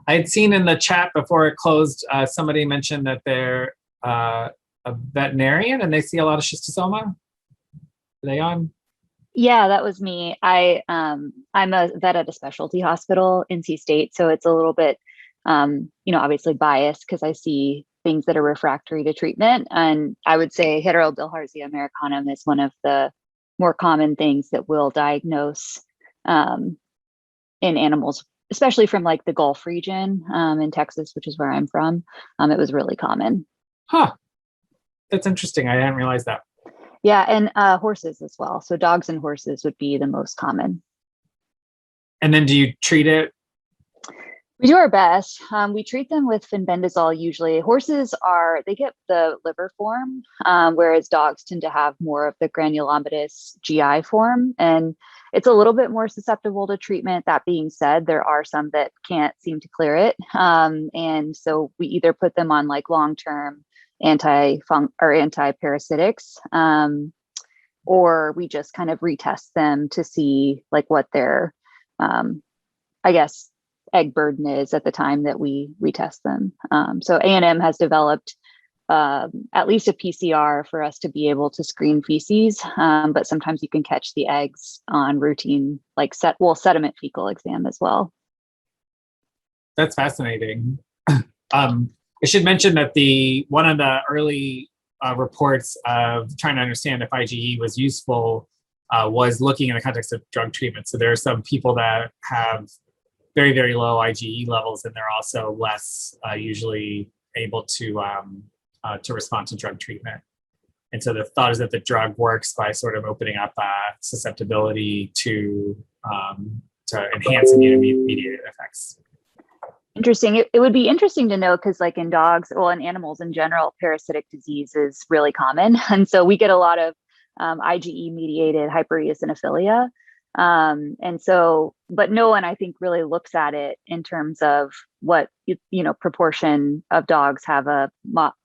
I had seen in the chat before it closed, somebody mentioned that they're a veterinarian and they see a lot of schistosoma. Are they on? Yeah, that was me. I'm a vet at a specialty hospital in NC State, so it's a little bit, obviously biased because I see things that are refractory to treatment. And I would say heterobilharzia americanum is one of the more common things that we'll diagnose in animals, especially from like the Gulf region in Texas, which is where I'm from. It was really common. Huh. That's interesting. I didn't realize that. Yeah, and horses as well. So dogs and horses would be the most common. And then do you treat it? We do our best. We treat them with fenbendazole usually. Horses they get the liver form, whereas dogs tend to have more of the granulomatous GI form. And it's a little bit more susceptible to treatment. That being said, there are some that can't seem to clear it. And so we either put them on like long-term anti-parasitics, or we just kind of retest them to see like what their, egg burden is at the time that we retest them. So A&M has developed at least a PCR for us to be able to screen feces, but sometimes you can catch the eggs on routine, like sediment fecal exam as well. That's fascinating. I should mention that one of the early reports of trying to understand if IgE was useful was looking in the context of drug treatment. So there are some people that have very, very low IgE levels, and they're also less usually able to respond to drug treatment. And so the thought is that the drug works by sort of opening up susceptibility to enhance immune-mediated effects. Interesting. It would be interesting to know because like in dogs, well, in animals in general, parasitic disease is really common. And so we get a lot of IgE-mediated hypereosinophilia. But no one, I think, really looks at it in terms of what, proportion of dogs have a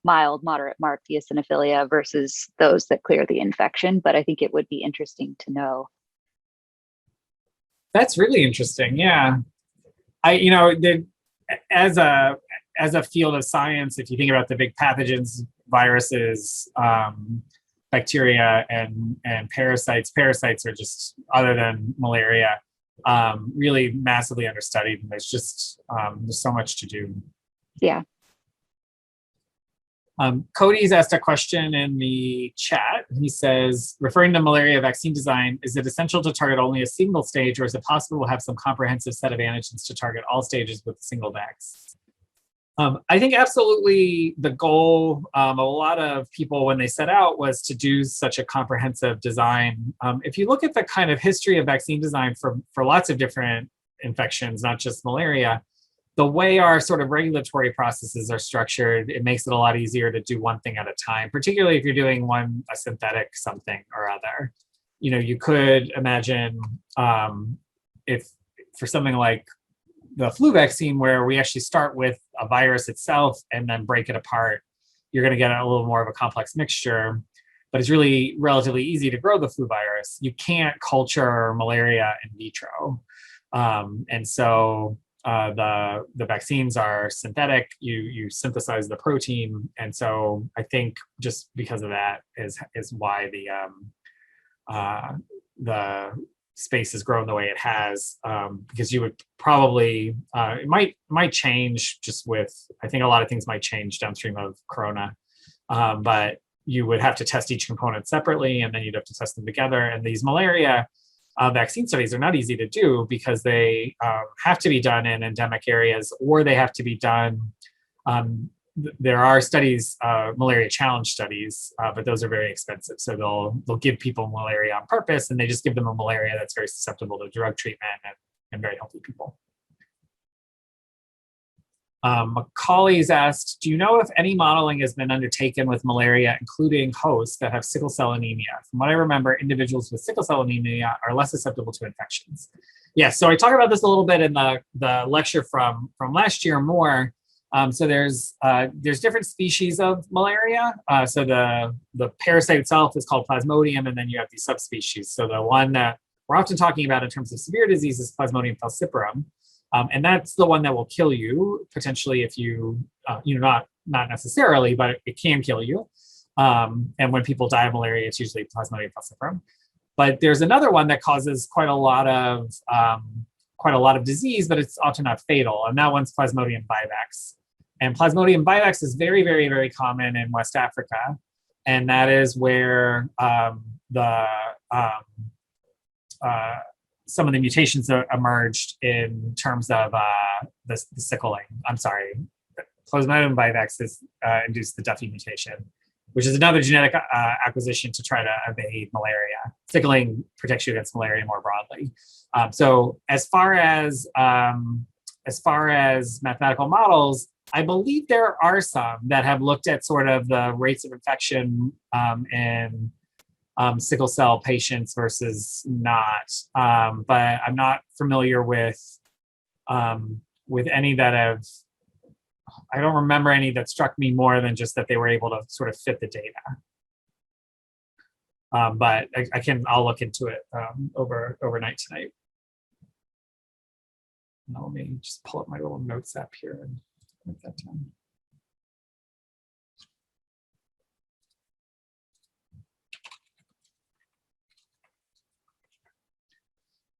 mild, moderate marked eosinophilia versus those that clear the infection. But I think it would be interesting to know. That's really interesting. Yeah. As a field of science, if you think about the big pathogens, viruses, bacteria and parasites are just, other than malaria, really massively understudied. And there's just there's so much to do. Yeah. Cody's asked a question in the chat. He says, referring to malaria vaccine design, is it essential to target only a single stage, or is it possible to have some comprehensive set of antigens to target all stages with a single vax? I think absolutely the goal, a lot of people when they set out was to do such a comprehensive design. If you look at the kind of history of vaccine design for lots of different infections, not just malaria, the way our sort of regulatory processes are structured, it makes it a lot easier to do one thing at a time, particularly if you're doing a synthetic something or other. You could imagine if for something like the flu vaccine, where we actually start with a virus itself and then break it apart, you're going to get a little more of a complex mixture, but it's really relatively easy to grow the flu virus. You can't culture malaria in vitro. And so the vaccines are synthetic. You synthesize the protein. And so I think just because of that is why the space has grown the way it has, because you would probably, it might change just with, I think a lot of things might change downstream of Corona, but you would have to test each component separately, and then you'd have to test them together. And these malaria vaccine studies are not easy to do because they have to be done in endemic areas, or they have to be done, there are studies, malaria challenge studies, but those are very expensive. So they'll give people malaria on purpose, and they just give them a malaria that's very susceptible to drug treatment and very healthy people. Macaulay's asked, do you know if any modeling has been undertaken with malaria, including hosts that have sickle cell anemia? From what I remember, individuals with sickle cell anemia are less susceptible to infections. Yeah, so I talked about this a little bit in the lecture from last year more. So there's different species of malaria. So the parasite itself is called Plasmodium, and then you have these subspecies. So the one that we're often talking about in terms of severe disease is Plasmodium falciparum. And that's the one that will kill you potentially if you, not necessarily, but it can kill you. And when people die of malaria, it's usually Plasmodium falciparum. But there's another one that causes quite a lot of disease, but it's often not fatal. And that one's Plasmodium vivax. And Plasmodium vivax is very, very, very common in West Africa. And that is where some of the mutations that emerged in terms of the sickling. I'm sorry, Plasmodium vivax has induced the Duffy mutation, which is another genetic acquisition to try to evade malaria. Sickling protects you against malaria more broadly. So as far as mathematical models, I believe there are some that have looked at sort of the rates of infection in sickle cell patients versus not. But I'm not familiar with any that have, I don't remember any that struck me more than just that they were able to sort of fit the data. But I'll look into it overnight tonight. Now let me just pull up my little notes app here and write that down.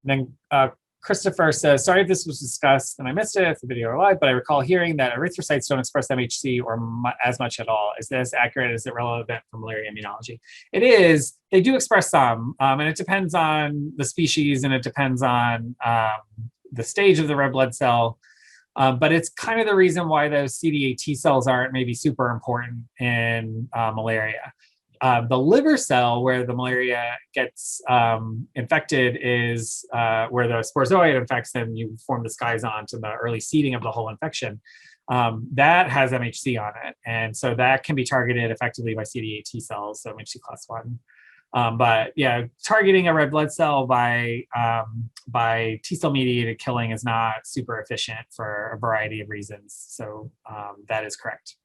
And then Christopher says, sorry if this was discussed and I missed it if the video are live, but I recall hearing that erythrocytes don't express MHC or as much at all. Is this accurate? Is it relevant for malaria immunology? It is. They do express some, and it depends on the species and it depends on the stage of the red blood cell. But it's kind of the reason why those CD8 T cells aren't maybe super important in malaria. The liver cell where the malaria gets infected is where the sporozoite infects and you form the schizont and the early seeding of the whole infection. That has MHC on it. And so that can be targeted effectively by CD8 T cells, so MHC class 1. But yeah, targeting a red blood cell by T cell mediated killing is not super efficient for a variety of reasons. So that is correct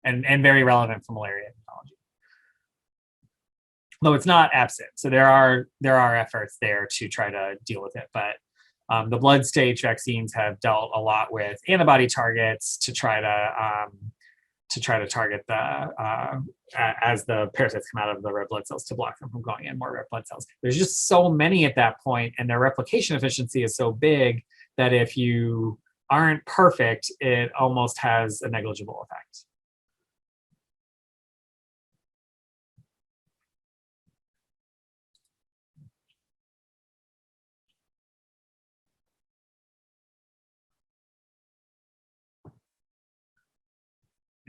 and very relevant for malaria immunology. Though it's not absent. So there are efforts there to try to deal with it. But the blood stage vaccines have dealt a lot with antibody targets to try to target the as the parasites come out of the red blood cells to block them from going in more red blood cells. There's just so many at that point, and their replication efficiency is so big that if you aren't perfect, it almost has a negligible effect.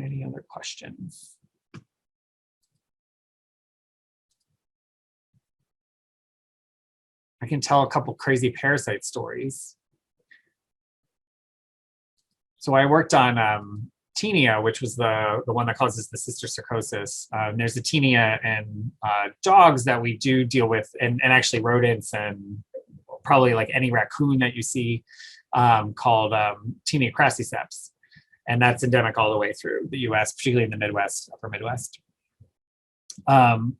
Any other questions? I can tell a couple crazy parasite stories. So I worked on tinea, which was the one that causes the cysticercosis. There's a tinea in dogs that we do deal with, and actually rodents, and probably like any raccoon that you see, called tinea crassiceps. And that's endemic all the way through the US, particularly in the Midwest, upper Midwest. If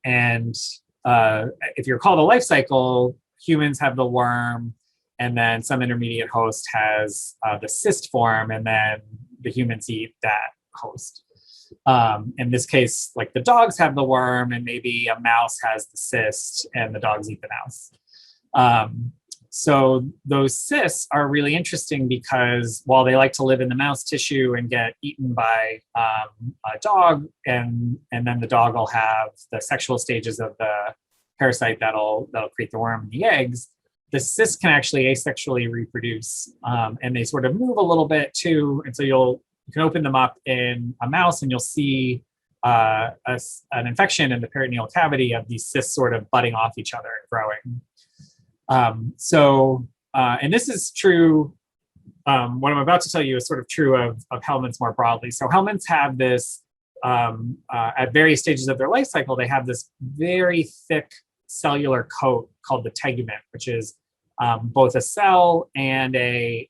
you recall the life cycle, humans have the worm, and then some intermediate host has the cyst form, and then the humans eat that host. In this case, like the dogs have the worm, and maybe a mouse has the cyst, and the dogs eat the mouse. So those cysts are really interesting because while they like to live in the mouse tissue and get eaten by a dog, and then the dog will have the sexual stages of the parasite that'll create the worm and the eggs, the cysts can actually asexually reproduce, and they sort of move a little bit too. And so you can open them up in a mouse and you'll see an infection in the peritoneal cavity of these cysts sort of butting off each other and growing. And this is true, what I'm about to tell you is sort of true of helminths more broadly. So helminths have this, at various stages of their life cycle, they have this very thick cellular coat called the tegument, which is both a cell and a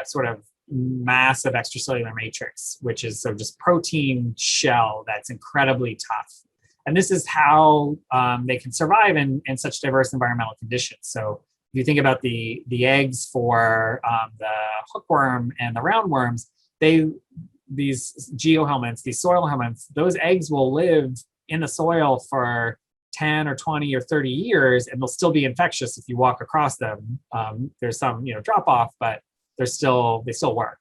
sort of massive extracellular matrix, which is so just protein shell that's incredibly tough. And this is how they can survive in such diverse environmental conditions. So if you think about the eggs for the hookworm and the roundworms, these geohelminths, these soil helminths, those eggs will live in the soil for 10 or 20 or 30 years, and they'll still be infectious if you walk across them. There's some, drop off, but they still work.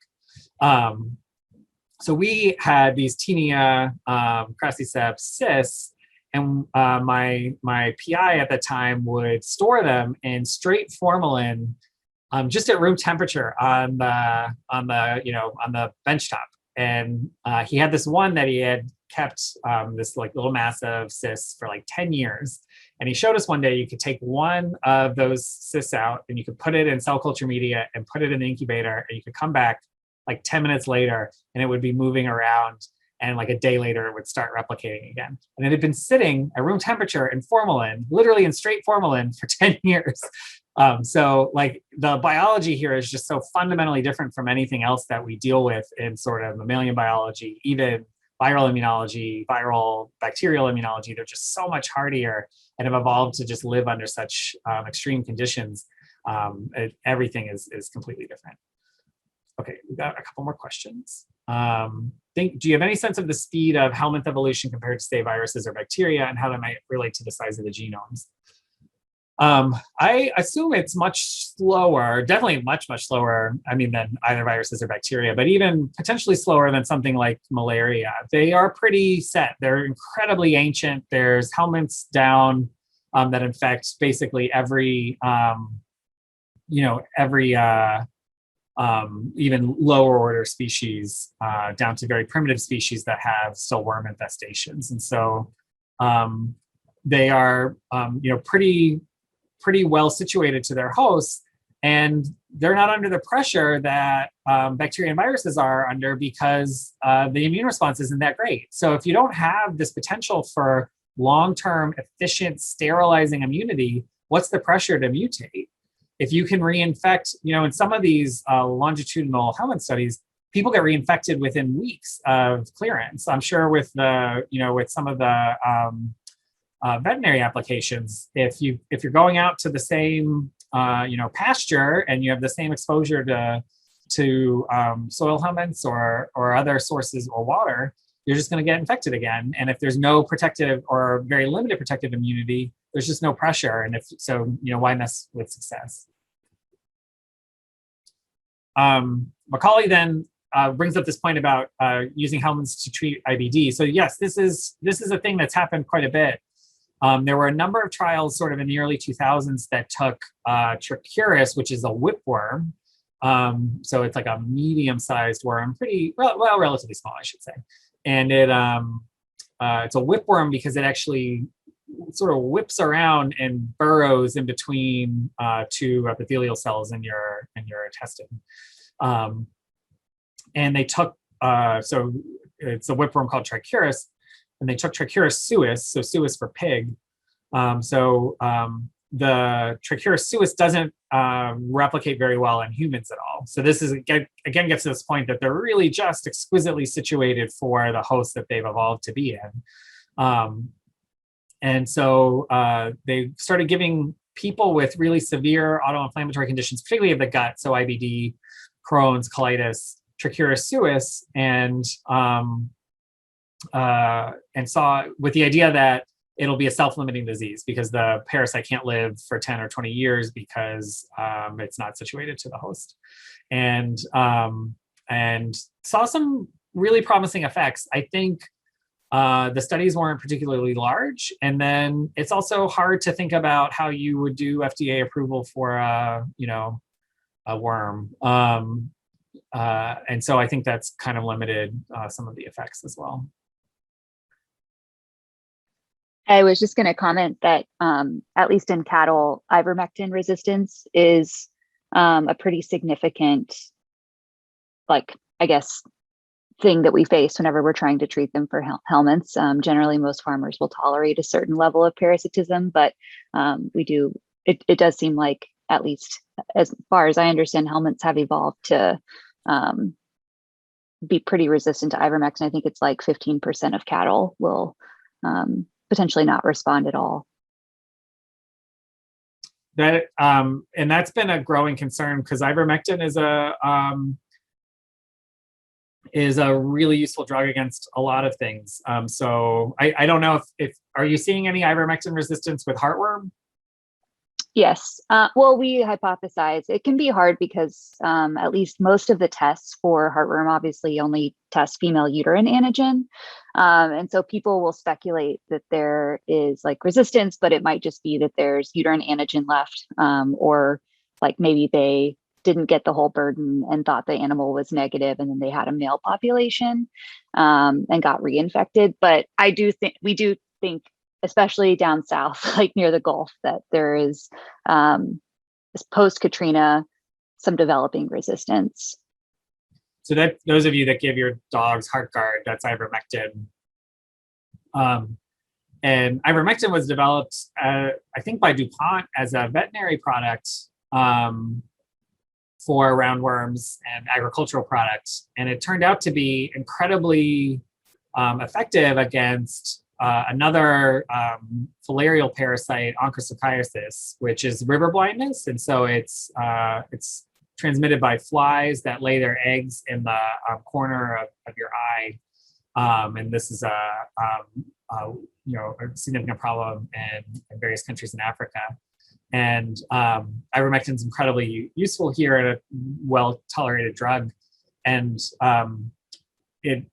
So we had these Taenia crassiceps cysts, and my PI at the time would store them in straight formalin, just at room temperature on the benchtop. And he had this one that he had kept, this like little massive cysts for like 10 years. And he showed us one day you could take one of those cysts out and you could put it in cell culture media and put it in the incubator, and you could come back like 10 minutes later and it would be moving around, and like a day later it would start replicating again. And it had been sitting at room temperature in formalin, literally in straight formalin, for 10 years. So like the biology here is just so fundamentally different from anything else that we deal with in sort of mammalian biology, even viral immunology, viral bacterial immunology. They're just so much hardier and have evolved to just live under such extreme conditions. Everything is completely different. Okay, we've got a couple more questions. Do you have any sense of the speed of Helminth evolution compared to, say, viruses or bacteria, and how that might relate to the size of the genomes? I assume it's much slower, definitely much slower, than either viruses or bacteria, but even potentially slower than something like malaria. They are pretty set. They're incredibly ancient. There's Helminths down that infect basically every even lower order species, down to very primitive species that have still worm infestations. And so they are pretty well situated to their hosts, and they're not under the pressure that bacteria and viruses are under, because the immune response isn't that great. So if you don't have this potential for long-term efficient sterilizing immunity, what's the pressure to mutate? If you can reinfect, in some of these longitudinal Helminth studies, people get reinfected within weeks of clearance. I'm sure with with some of the veterinary applications, if you're going out to the same pasture and you have the same exposure to soil helminths or other sources or water, you're just going to get infected again. And if there's no protective or very limited protective immunity, there's just no pressure. And if so, why mess with success? Macaulay then brings up this point about using helminths to treat IBD. So yes, this is a thing that's happened quite a bit. There were a number of trials sort of in the early 2000s that took Trichuris, which is a whipworm. So it's like a medium-sized worm, relatively small, I should say. And it's a whipworm because it actually sort of whips around and burrows in between two epithelial cells in your intestine. And they took, so it's a whipworm called Trichuris, and they took Trichuris suis, so suis for pig. The Trichuris suis doesn't replicate very well in humans at all. So this is again gets to this point that they're really just exquisitely situated for the host that they've evolved to be in. And so they started giving people with really severe autoinflammatory conditions, particularly of the gut, so IBD, Crohn's, colitis, Trichuris suis, and saw with the idea that it'll be a self-limiting disease because the parasite can't live for 10 or 20 years because it's not situated to the host. And saw some really promising effects. I think the studies weren't particularly large. And then it's also hard to think about how you would do FDA approval for a worm. And so I think that's kind of limited some of the effects as well. I was just going to comment that at least in cattle, ivermectin resistance is a pretty significant, thing that we face whenever we're trying to treat them for helminths. Generally, most farmers will tolerate a certain level of parasitism, but it does seem like, at least as far as I understand, helminths have evolved to be pretty resistant to ivermectin. I think it's like 15% of cattle will potentially not respond at all. And that's been a growing concern because ivermectin is a really useful drug against a lot of things. So I don't know if are you seeing any ivermectin resistance with heartworm? Yes. Well, we hypothesize it can be hard because at least most of the tests for heartworm obviously only test female uterine antigen. And so people will speculate that there is like resistance, but it might just be that there's uterine antigen left, or like maybe they didn't get the whole burden and thought the animal was negative, and then they had a male population and got reinfected. But we do think, especially down south, like near the Gulf, that there is post Katrina some developing resistance. So that those of you that give your dogs Heartgard, that's ivermectin. And ivermectin was developed, I think, by DuPont as a veterinary product for roundworms and agricultural products, and it turned out to be incredibly effective against another filarial parasite, onchocerciasis, which is river blindness, and so it's transmitted by flies that lay their eggs in the corner of your eye, and this is a significant problem in various countries in Africa. And ivermectin is incredibly useful here, and a well-tolerated drug, and it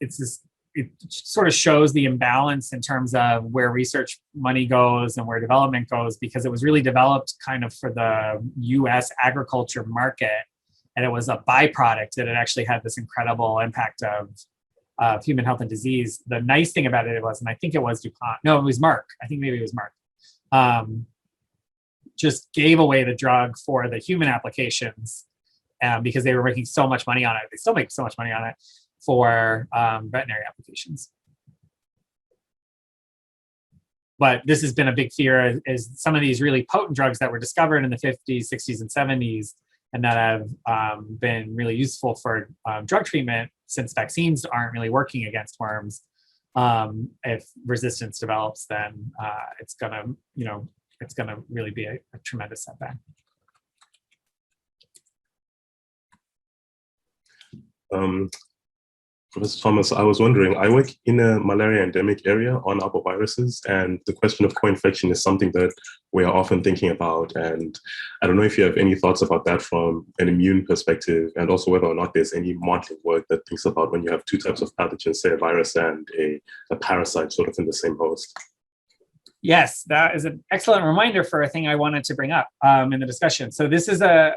sort of shows the imbalance in terms of where research money goes and where development goes, because it was really developed kind of for the US agriculture market, and it was a byproduct that it actually had this incredible impact of human health and disease. The nice thing about it was, and I think it was DuPont, no, it was Merck, I think maybe it was Merck, just gave away the drug for the human applications because they were making so much money on it. They still make so much money on it for veterinary applications. But this has been a big fear, is some of these really potent drugs that were discovered in the 50s, 60s, and 70s, and that have been really useful for drug treatment, since vaccines aren't really working against worms. If resistance develops, then it's gonna really be a tremendous setback. Professor Thomas, I was wondering, I work in a malaria endemic area on arboviruses, and the question of co-infection is something that we are often thinking about. And I don't know if you have any thoughts about that from an immune perspective, and also whether or not there's any modeling work that thinks about when you have two types of pathogens, say a virus and a parasite sort of in the same host. Yes, that is an excellent reminder for a thing I wanted to bring up in the discussion. So this is a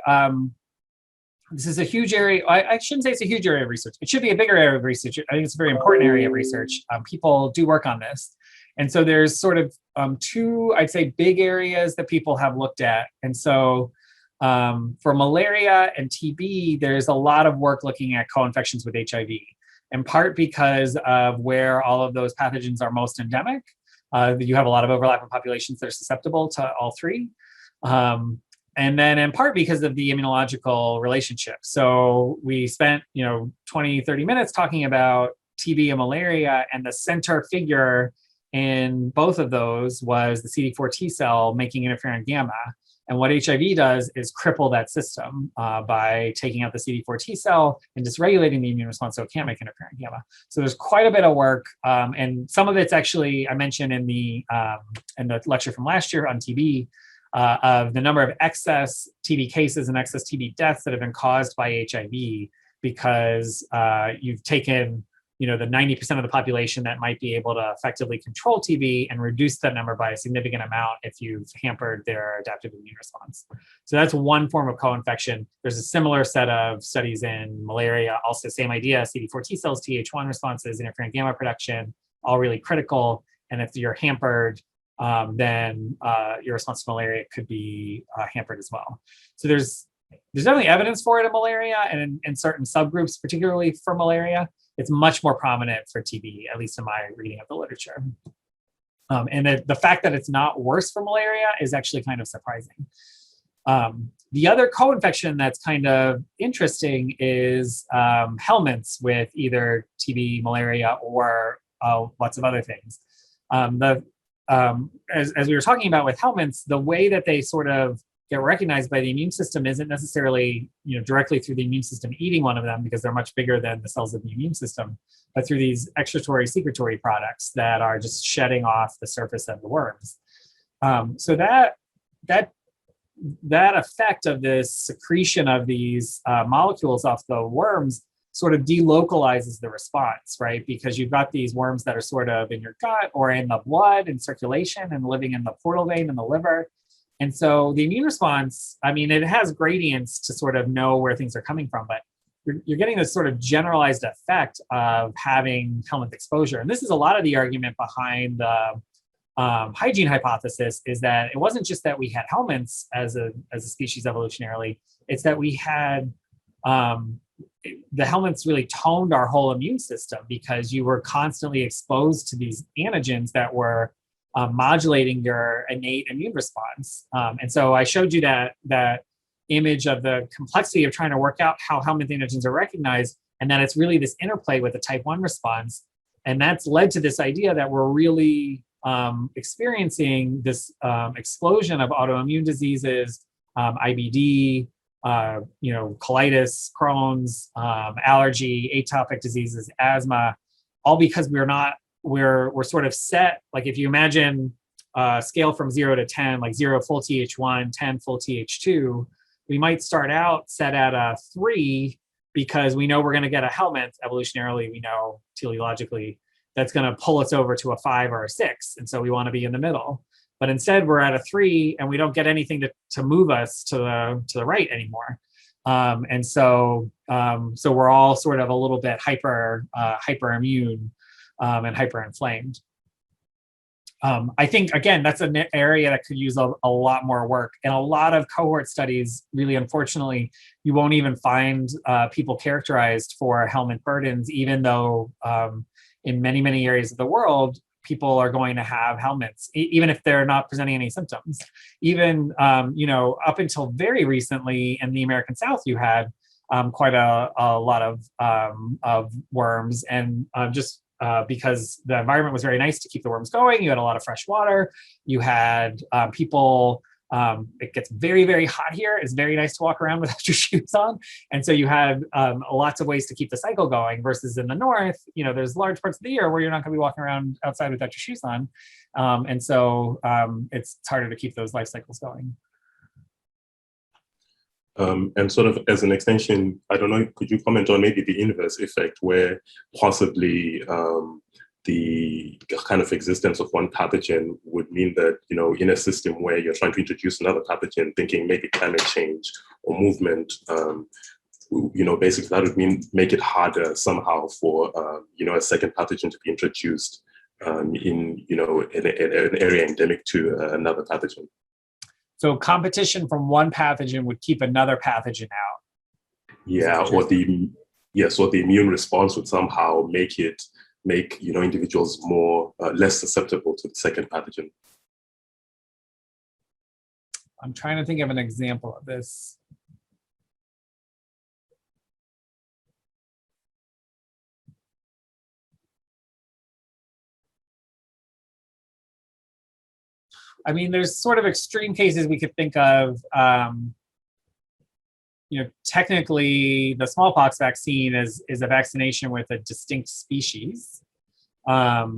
huge area. I shouldn't say it's a huge area of research. It should be a bigger area of research. I think it's a very important area of research. People do work on this. And so there's sort of two, I'd say, big areas that people have looked at. And so for malaria and TB, there's a lot of work looking at co-infections with HIV, in part because of where all of those pathogens are most endemic. You have a lot of overlap in populations that are susceptible to all three. And then in part because of the immunological relationship. So we spent 20, 30 minutes talking about TB and malaria, and the center figure in both of those was the CD4 T cell making interferon gamma. And what HIV does is cripple that system by taking out the CD4 T cell and dysregulating the immune response, so it can't make interferon gamma. So there's quite a bit of work, and some of it's actually, I mentioned in the lecture from last year on TB, of the number of excess TB cases and excess TB deaths that have been caused by HIV, because you've taken the 90% of the population that might be able to effectively control TB and reduce that number by a significant amount if you've hampered their adaptive immune response. So that's one form of co-infection. There's a similar set of studies in malaria, also same idea, CD4 T cells, Th1 responses, interferon gamma production, all really critical. And if you're hampered, then your response to malaria could be hampered as well. So there's definitely evidence for it in malaria, and in certain subgroups, particularly for malaria. It's much more prominent for TB, at least in my reading of the literature. And the fact that it's not worse for malaria is actually kind of surprising. The other co-infection that's kind of interesting is Helminths with either TB, malaria, or lots of other things. As we were talking about with Helminths, the way that they sort of get recognized by the immune system isn't necessarily, directly through the immune system eating one of them, because they're much bigger than the cells of the immune system, but through these excretory secretory products that are just shedding off the surface of the worms. So that effect of this secretion of these molecules off the worms sort of delocalizes the response, right? Because you've got these worms that are sort of in your gut or in the blood in circulation and living in the portal vein in the liver. And so the immune response, I mean, it has gradients to sort of know where things are coming from, but you're getting this sort of generalized effect of having Helminth exposure. And this is a lot of the argument behind the hygiene hypothesis, is that it wasn't just that we had Helminths as a species evolutionarily, it's that we had the Helminths really toned our whole immune system, because you were constantly exposed to these antigens that were modulating your innate immune response. And so I showed you that image of the complexity of trying to work out how Helminth antigens are recognized, and that it's really this interplay with the type 1 response. And that's led to this idea that we're really experiencing this explosion of autoimmune diseases, IBD, colitis, Crohn's, allergy, atopic diseases, asthma, all because we're sort of set, like if you imagine a scale from 0 to 10, like 0 full Th1, 10 full Th2, we might start out set at a 3 because we know we're going to get a Helminth evolutionarily, we know teleologically, that's going to pull us over to a 5 or a 6. And so we want to be in the middle. But instead we're at a 3 and we don't get anything to move us to the right anymore. And so we're all sort of a little bit hyperimmune and hyperinflamed. I think, again, that's an area that could use a lot more work. And a lot of cohort studies, really, unfortunately, you won't even find people characterized for Helminth burdens, even though in many, many areas of the world, people are going to have Helminths, even if they're not presenting any symptoms. Even, up until very recently in the American South, you had quite a lot of worms, and because the environment was very nice to keep the worms going. You had a lot of fresh water. You had people, it gets very, very hot here. It's very nice to walk around without your shoes on. And so you had lots of ways to keep the cycle going, versus in the north, there's large parts of the year where you're not going to be walking around outside without your shoes on. And so it's harder to keep those life cycles going. And sort of as an extension, I don't know, could you comment on maybe the inverse effect, where possibly the kind of existence of one pathogen would mean that, in a system where you're trying to introduce another pathogen, thinking maybe climate change or movement, basically that would make it harder somehow for, a second pathogen to be introduced in an area endemic to another pathogen. So competition from one pathogen would keep another pathogen out. Yeah, or the immune response would somehow make individuals more less susceptible to the second pathogen. I'm trying to think of an example of this. I mean, there's sort of extreme cases we could think of. Technically, the smallpox vaccine is a vaccination with a distinct species. But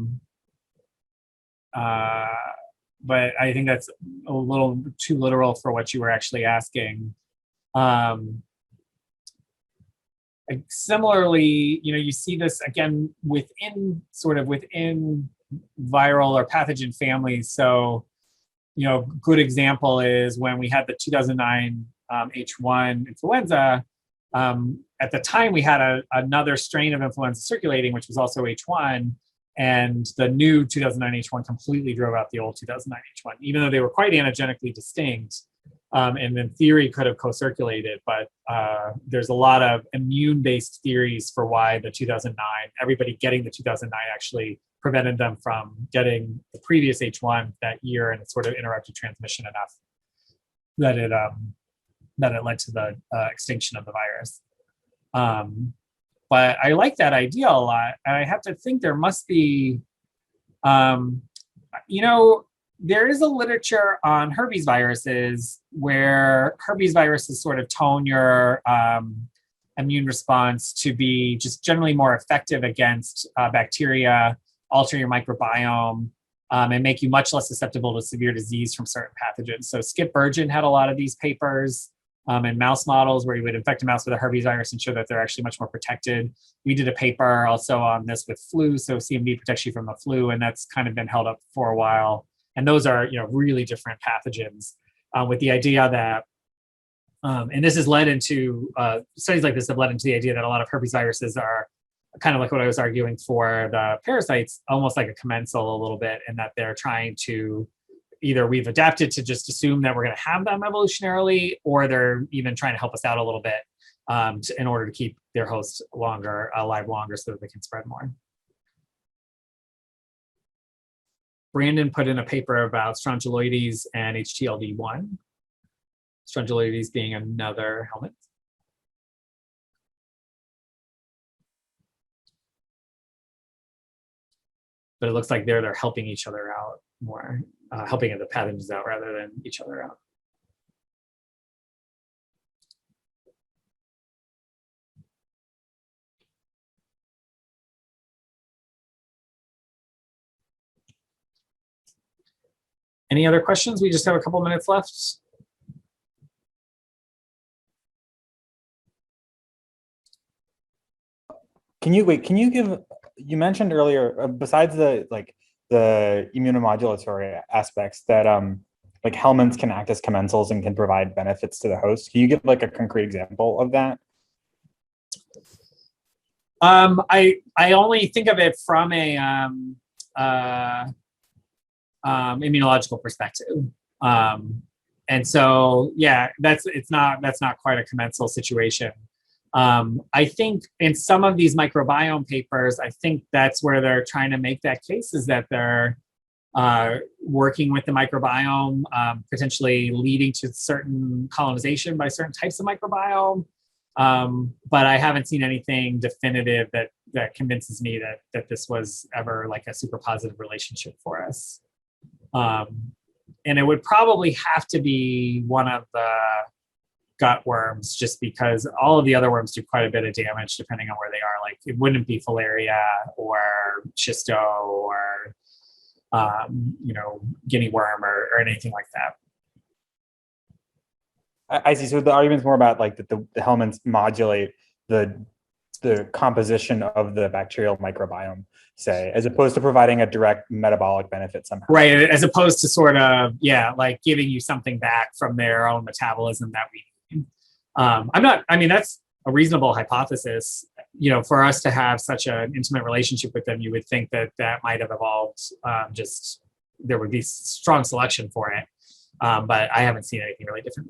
I think that's a little too literal for what you were actually asking. Similarly, you see this again within viral or pathogen families. So, good example is when we had the 2009 H1 influenza. At the time, we had another strain of influenza circulating, which was also H1, and the new 2009 H1 completely drove out the old 2009 H1, even though they were quite antigenically distinct, and in theory could have co-circulated. But there's a lot of immune-based theories for why the 2009, everybody getting the 2009 actually prevented them from getting the previous H1 that year, and it sort of interrupted transmission enough that it led to the extinction of the virus. But I like that idea a lot, and I have to think there must be, there is a literature on herpes viruses where herpes viruses sort of tone your immune response to be just generally more effective against bacteria, alter your microbiome, and make you much less susceptible to severe disease from certain pathogens. So Skip Burgeon had a lot of these papers in mouse models where you would infect a mouse with a herpes virus and show that they're actually much more protected. We did a paper also on this with flu. So CMV protects you from the flu, and that's kind of been held up for a while. And those are, really different pathogens with the idea that, and this has led into, studies like this have led into the idea that a lot of herpes viruses are kind of like what I was arguing for the parasites, almost like a commensal a little bit, in that they're trying to, either we've adapted to just assume that we're going to have them evolutionarily, or they're even trying to help us out a little bit in order to keep their hosts alive longer so that they can spread more. Brandon put in a paper about strongyloides and HTLV1. Strongyloides being another helminth. But it looks like they're helping each other out more, helping the pathogens out rather than each other out. Any other questions? We just have a couple minutes left. Can you give, you mentioned earlier, besides the immunomodulatory aspects, that like helminths can act as commensals and can provide benefits to the host. Can you give like a concrete example of that? I only think of it from a immunological perspective. And so, yeah, that's not quite a commensal situation. I think in some of these microbiome papers, I think that's where they're trying to make that case, is that they're working with the microbiome, potentially leading to certain colonization by certain types of microbiome. But I haven't seen anything definitive that convinces me that this was ever like a super positive relationship for us. And it would probably have to be one of the gut worms, just because all of the other worms do quite a bit of damage depending on where they are. Like it wouldn't be filaria or schisto or guinea worm or anything like that. I see. So the argument's more about like the helminths modulate the composition of the bacterial microbiome, say, as opposed to providing a direct metabolic benefit somehow. Right, as opposed to sort of, like giving you something back from their own metabolism that we need. That's a reasonable hypothesis. For us to have such an intimate relationship with them, you would think that might have evolved, just there would be strong selection for it. But I haven't seen anything really different.